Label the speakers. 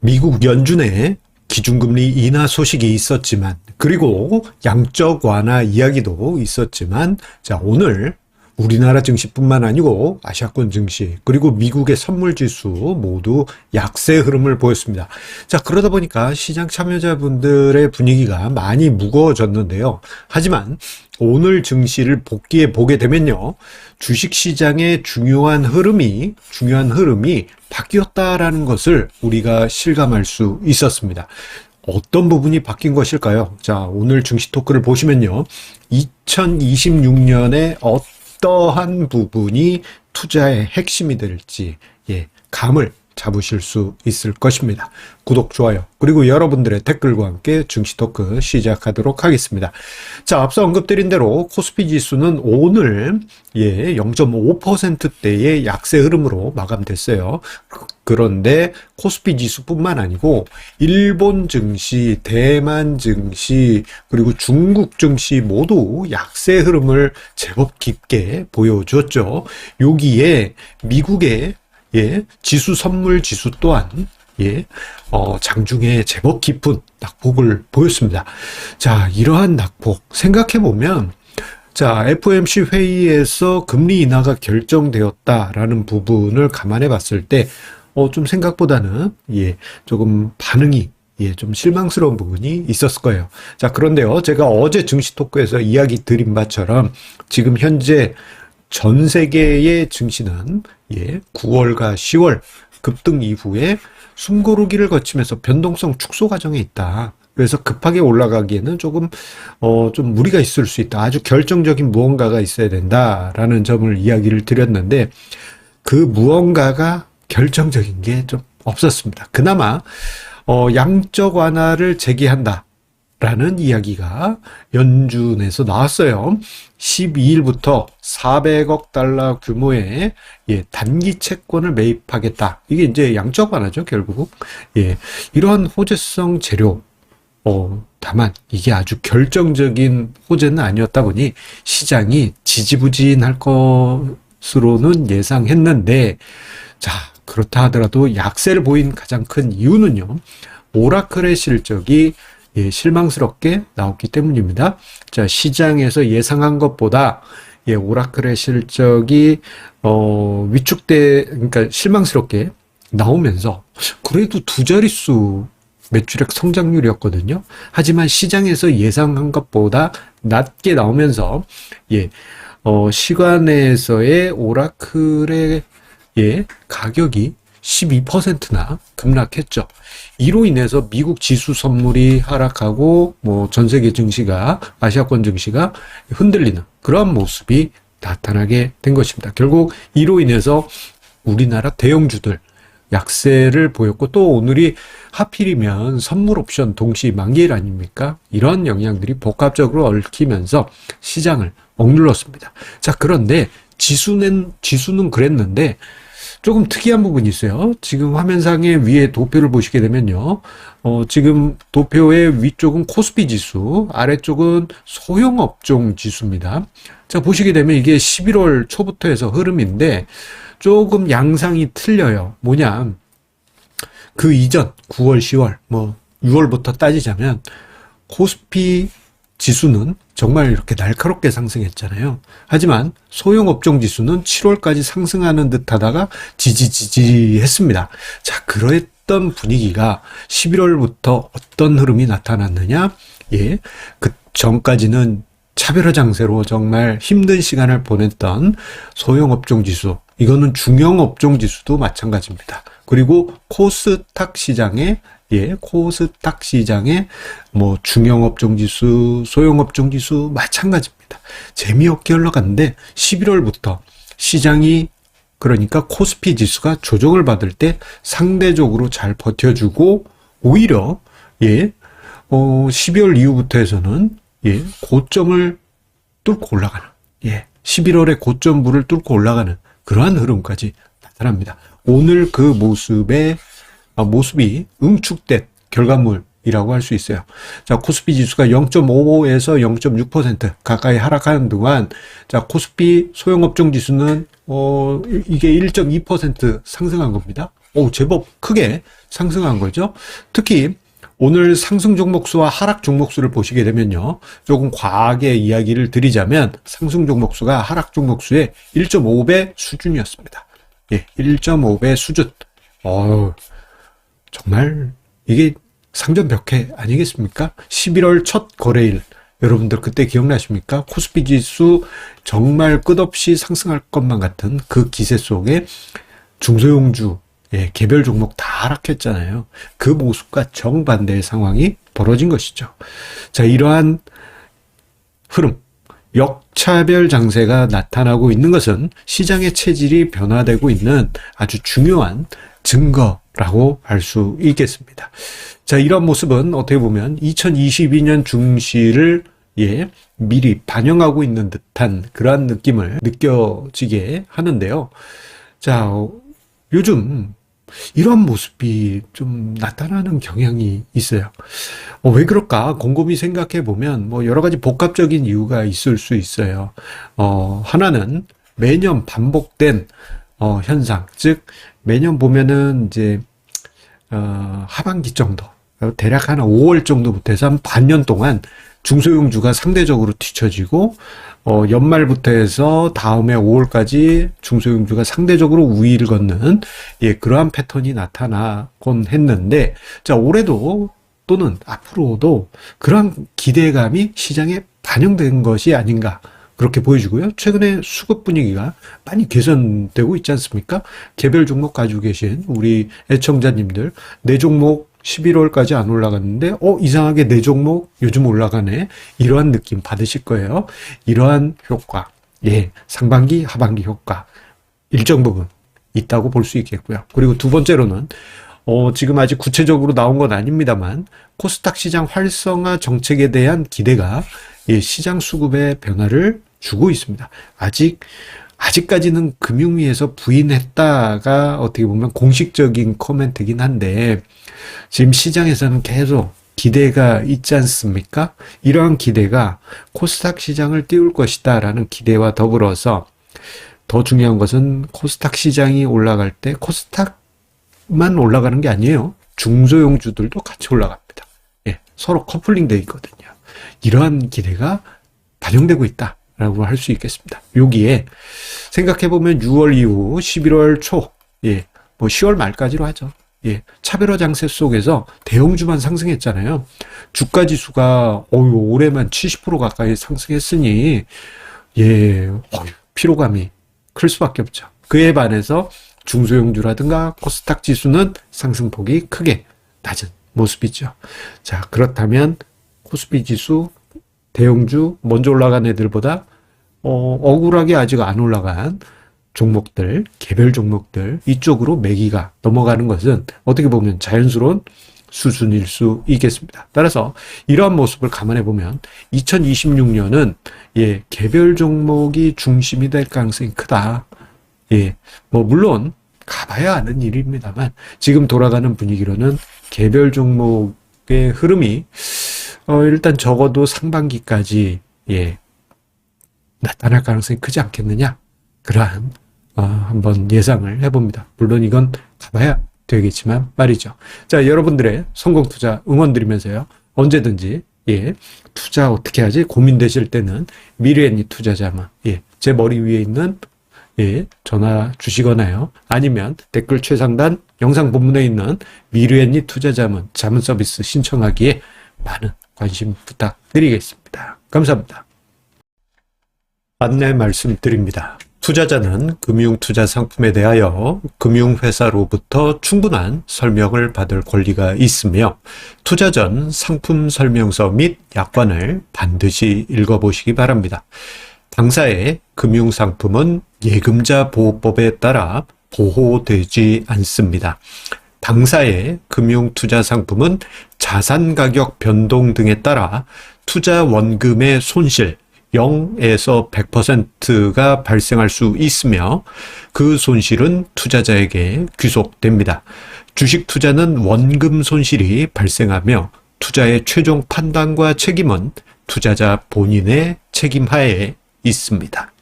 Speaker 1: 미국 연준의 기준금리 인하 소식이 있었지만, 그리고 양적 완화 이야기도 있었지만, 자, 오늘 우리나라 증시뿐만 아니고 아시아권 증시, 그리고 미국의 선물 지수 모두 약세 흐름을 보였습니다. 자, 그러다 보니까 시장 참여자분들의 분위기가 많이 무거워졌는데요. 하지만 오늘 증시를 복귀해 보게 되면요, 주식시장의 중요한 흐름이 바뀌었다라는 것을 우리가 실감할 수 있었습니다. 어떤 부분이 바뀐 것일까요? 자, 오늘 증시 토크를 보시면요, 2026년에 어떠한 부분이 투자의 핵심이 될지, 감을 잡으실 수 있을 것입니다. 구독, 좋아요, 그리고 여러분들의 댓글과 함께 증시 토크 시작하도록 하겠습니다. 자, 앞서 언급드린 대로 코스피 지수는 오늘 0.5%대의 약세 흐름으로 마감됐어요. 그런데 코스피 지수뿐만 아니고 일본 증시, 대만 증시, 그리고 중국 증시 모두 약세 흐름을 제법 깊게 보여줬죠. 여기에 미국의 지수 선물 지수 또한 장중에 제법 깊은 낙폭을 보였습니다. 자, 이러한 낙폭 생각해 보면, 자, FOMC 회의에서 금리 인하가 결정되었다라는 부분을 감안해 봤을 때 좀 생각보다는 조금 반응이 좀 실망스러운 부분이 있었을 거예요. 자, 그런데요, 제가 어제 증시 토크에서 이야기 드린 바처럼 지금 현재 전 세계의 증시는 9월과 10월 급등 이후에 숨고르기를 거치면서 변동성 축소 과정에 있다. 그래서 급하게 올라가기에는 조금 좀 무리가 있을 수 있다. 아주 결정적인 무언가가 있어야 된다라는 점을 이야기를 드렸는데, 그 무언가가 결정적인 게 좀 없었습니다. 그나마 양적 완화를 재개한다 라는 이야기가 연준에서 나왔어요. 12일부터 400억 달러 규모의 단기 채권을 매입하겠다. 이게 이제 양적 완화죠, 결국. 이러한 호재성 재료, 다만 이게 아주 결정적인 호재는 아니었다 보니 시장이 지지부진할 것으로는 예상했는데, 자, 그렇다 하더라도 약세를 보인 가장 큰 이유는요, 오라클의 실적이 실망스럽게 나왔기 때문입니다. 자, 시장에서 예상한 것보다 오라클의 실적이 그러니까 실망스럽게 나오면서 그래도 두 자릿수 매출액 성장률이었거든요. 하지만 시장에서 예상한 것보다 낮게 나오면서 시간에서의 오라클의 가격이 12%나 급락했죠. 이로 인해서 미국 지수 선물이 하락하고 전 세계 증시가, 아시아권 증시가 흔들리는 그러한 모습이 나타나게 된 것입니다. 결국 이로 인해서 우리나라 대형주들 약세를 보였고, 또 오늘이 하필이면 선물 옵션 동시 만기일 아닙니까? 이런 영향들이 복합적으로 얽히면서 시장을 억눌렀습니다. 자, 그런데 지수는 그랬는데 조금 특이한 부분이 있어요. 지금 화면상의 위에 도표를 보시게 되면요, 지금 도표의 위쪽은 코스피 지수, 아래쪽은 소형업종 지수입니다. 자, 보시게 되면 이게 11월 초부터 해서 흐름인데 조금 양상이 틀려요. 뭐냐, 그 이전 9월, 10월, 6월부터 따지자면 코스피 지수는 정말 이렇게 날카롭게 상승했잖아요. 하지만 소형업종 지수는 7월까지 상승하는 듯 하다가 지지했습니다. 자, 그랬던 분위기가 11월부터 어떤 흐름이 나타났느냐? 그 전까지는 차별화 장세로 정말 힘든 시간을 보냈던 소형업종 지수, 이거는 중형업종 지수도 마찬가지입니다. 그리고 코스닥 시장의 중형업종 지수, 소형업종 지수 마찬가지입니다. 재미없게 흘러갔는데 11월부터 시장이, 그러니까 코스피 지수가 조정을 받을 때 상대적으로 잘 버텨주고, 오히려 12월 이후부터 해서는 고점을 뚫고 올라가는, 11월에 고점부를 뚫고 올라가는 그러한 흐름까지 나타납니다. 오늘 그 모습이 응축된 결과물이라고 할 수 있어요. 자, 코스피 지수가 0.55에서 0.6% 가까이 하락하는 동안, 자, 코스피 소형업종 지수는 이게 1.2% 상승한 겁니다. 제법 크게 상승한 거죠. 특히 오늘 상승 종목수와 하락 종목수를 보시게 되면요. 조금 과하게 이야기를 드리자면 상승 종목수가 하락 종목수의 1.5배 수준이었습니다. 예, 1.5배 수준. 정말 이게 상전벽해 아니겠습니까? 11월 첫 거래일. 여러분들 그때 기억나십니까? 코스피 지수 정말 끝없이 상승할 것만 같은 그 기세 속에 중소형주, 개별 종목 다 하락했잖아요. 그 모습과 정반대의 상황이 벌어진 것이죠. 자, 이러한 흐름, 역차별 장세가 나타나고 있는 것은 시장의 체질이 변화되고 있는 아주 중요한 증거라고 할 수 있겠습니다. 자, 이런 모습은 어떻게 보면 2022년 중시를 미리 반영하고 있는 듯한 그러한 느낌을 느껴지게 하는데요. 자, 요즘 이런 모습이 좀 나타나는 경향이 있어요. 왜 그럴까? 곰곰이 생각해 보면 여러 가지 복합적인 이유가 있을 수 있어요. 하나는 매년 반복된 현상, 즉 매년 보면은 이제 하반기 정도, 대략 한 5월 정도부터 해서 한 반년 동안 중소형주가 상대적으로 뒤처지고 연말부터 해서 다음해 5월까지 중소형주가 상대적으로 우위를 걷는 그러한 패턴이 나타나곤 했는데, 자, 올해도 또는 앞으로도 그러한 기대감이 시장에 반영된 것이 아닌가 그렇게 보여지고요. 최근에 수급 분위기가 많이 개선되고 있지 않습니까? 개별 종목 가지고 계신 우리 애청자님들, 내 종목 11월까지 안 올라갔는데 이상하게 내 종목 요즘 올라가네, 이러한 느낌 받으실 거예요. 이러한 효과, 상반기 하반기 효과 일정 부분 있다고 볼 수 있겠고요. 그리고 두 번째로는 지금 아직 구체적으로 나온 건 아닙니다만 코스닥 시장 활성화 정책에 대한 기대가 시장 수급의 변화를 주고 있습니다. 아직까지는 금융위에서 부인했다가 어떻게 보면 공식적인 코멘트긴 한데, 지금 시장에서는 계속 기대가 있지 않습니까? 이러한 기대가 코스닥 시장을 띄울 것이다 라는 기대와 더불어서 더 중요한 것은 코스닥 시장이 올라갈 때 코스닥만 올라가는 게 아니에요. 중소형주들도 같이 올라갑니다. 서로 커플링 되어 있거든요. 이러한 기대가 반영되고 있다라고 할 수 있겠습니다. 여기에 생각해보면 6월 이후 11월 초, 10월 말까지로 하죠. 차별화 장세 속에서 대형주만 상승했잖아요. 주가 지수가 올해만 70% 가까이 상승했으니 피로감이 클 수밖에 없죠. 그에 반해서 중소형주라든가 코스닥 지수는 상승폭이 크게 낮은 모습이죠. 자, 그렇다면 코스피 지수, 대형주 먼저 올라간 애들보다 억울하게 아직 안 올라간 종목들, 개별 종목들 이쪽으로 매기가 넘어가는 것은 어떻게 보면 자연스러운 수준일 수 있겠습니다. 따라서 이러한 모습을 감안해 보면 2026년은 개별 종목이 중심이 될 가능성이 크다. 물론 가봐야 아는 일입니다만 지금 돌아가는 분위기로는 개별 종목의 흐름이 일단 적어도 상반기까지 나타날 가능성이 크지 않겠느냐, 그러한 한번 예상을 해봅니다. 물론 이건 가봐야 되겠지만 말이죠. 자, 여러분들의 성공 투자 응원드리면서요, 언제든지 투자 어떻게 하지 고민되실 때는 미래엔니 투자자문 제 머리 위에 있는 전화 주시거나요, 아니면 댓글 최상단 영상 본문에 있는 미래엔니 투자자문 자문 서비스 신청하기에 많은 관심 부탁드리겠습니다. 감사합니다. 안내 말씀드립니다. 투자자는 금융투자 상품에 대하여 금융회사로부터 충분한 설명을 받을 권리가 있으며 투자 전 상품 설명서 및 약관을 반드시 읽어보시기 바랍니다. 당사의 금융상품은 예금자 보호법에 따라 보호되지 않습니다. 당사의 금융투자 상품은 자산가격 변동 등에 따라 투자 원금의 손실 0에서 100%가 발생할 수 있으며 그 손실은 투자자에게 귀속됩니다. 주식 투자는 원금 손실이 발생하며 투자의 최종 판단과 책임은 투자자 본인의 책임하에 있습니다.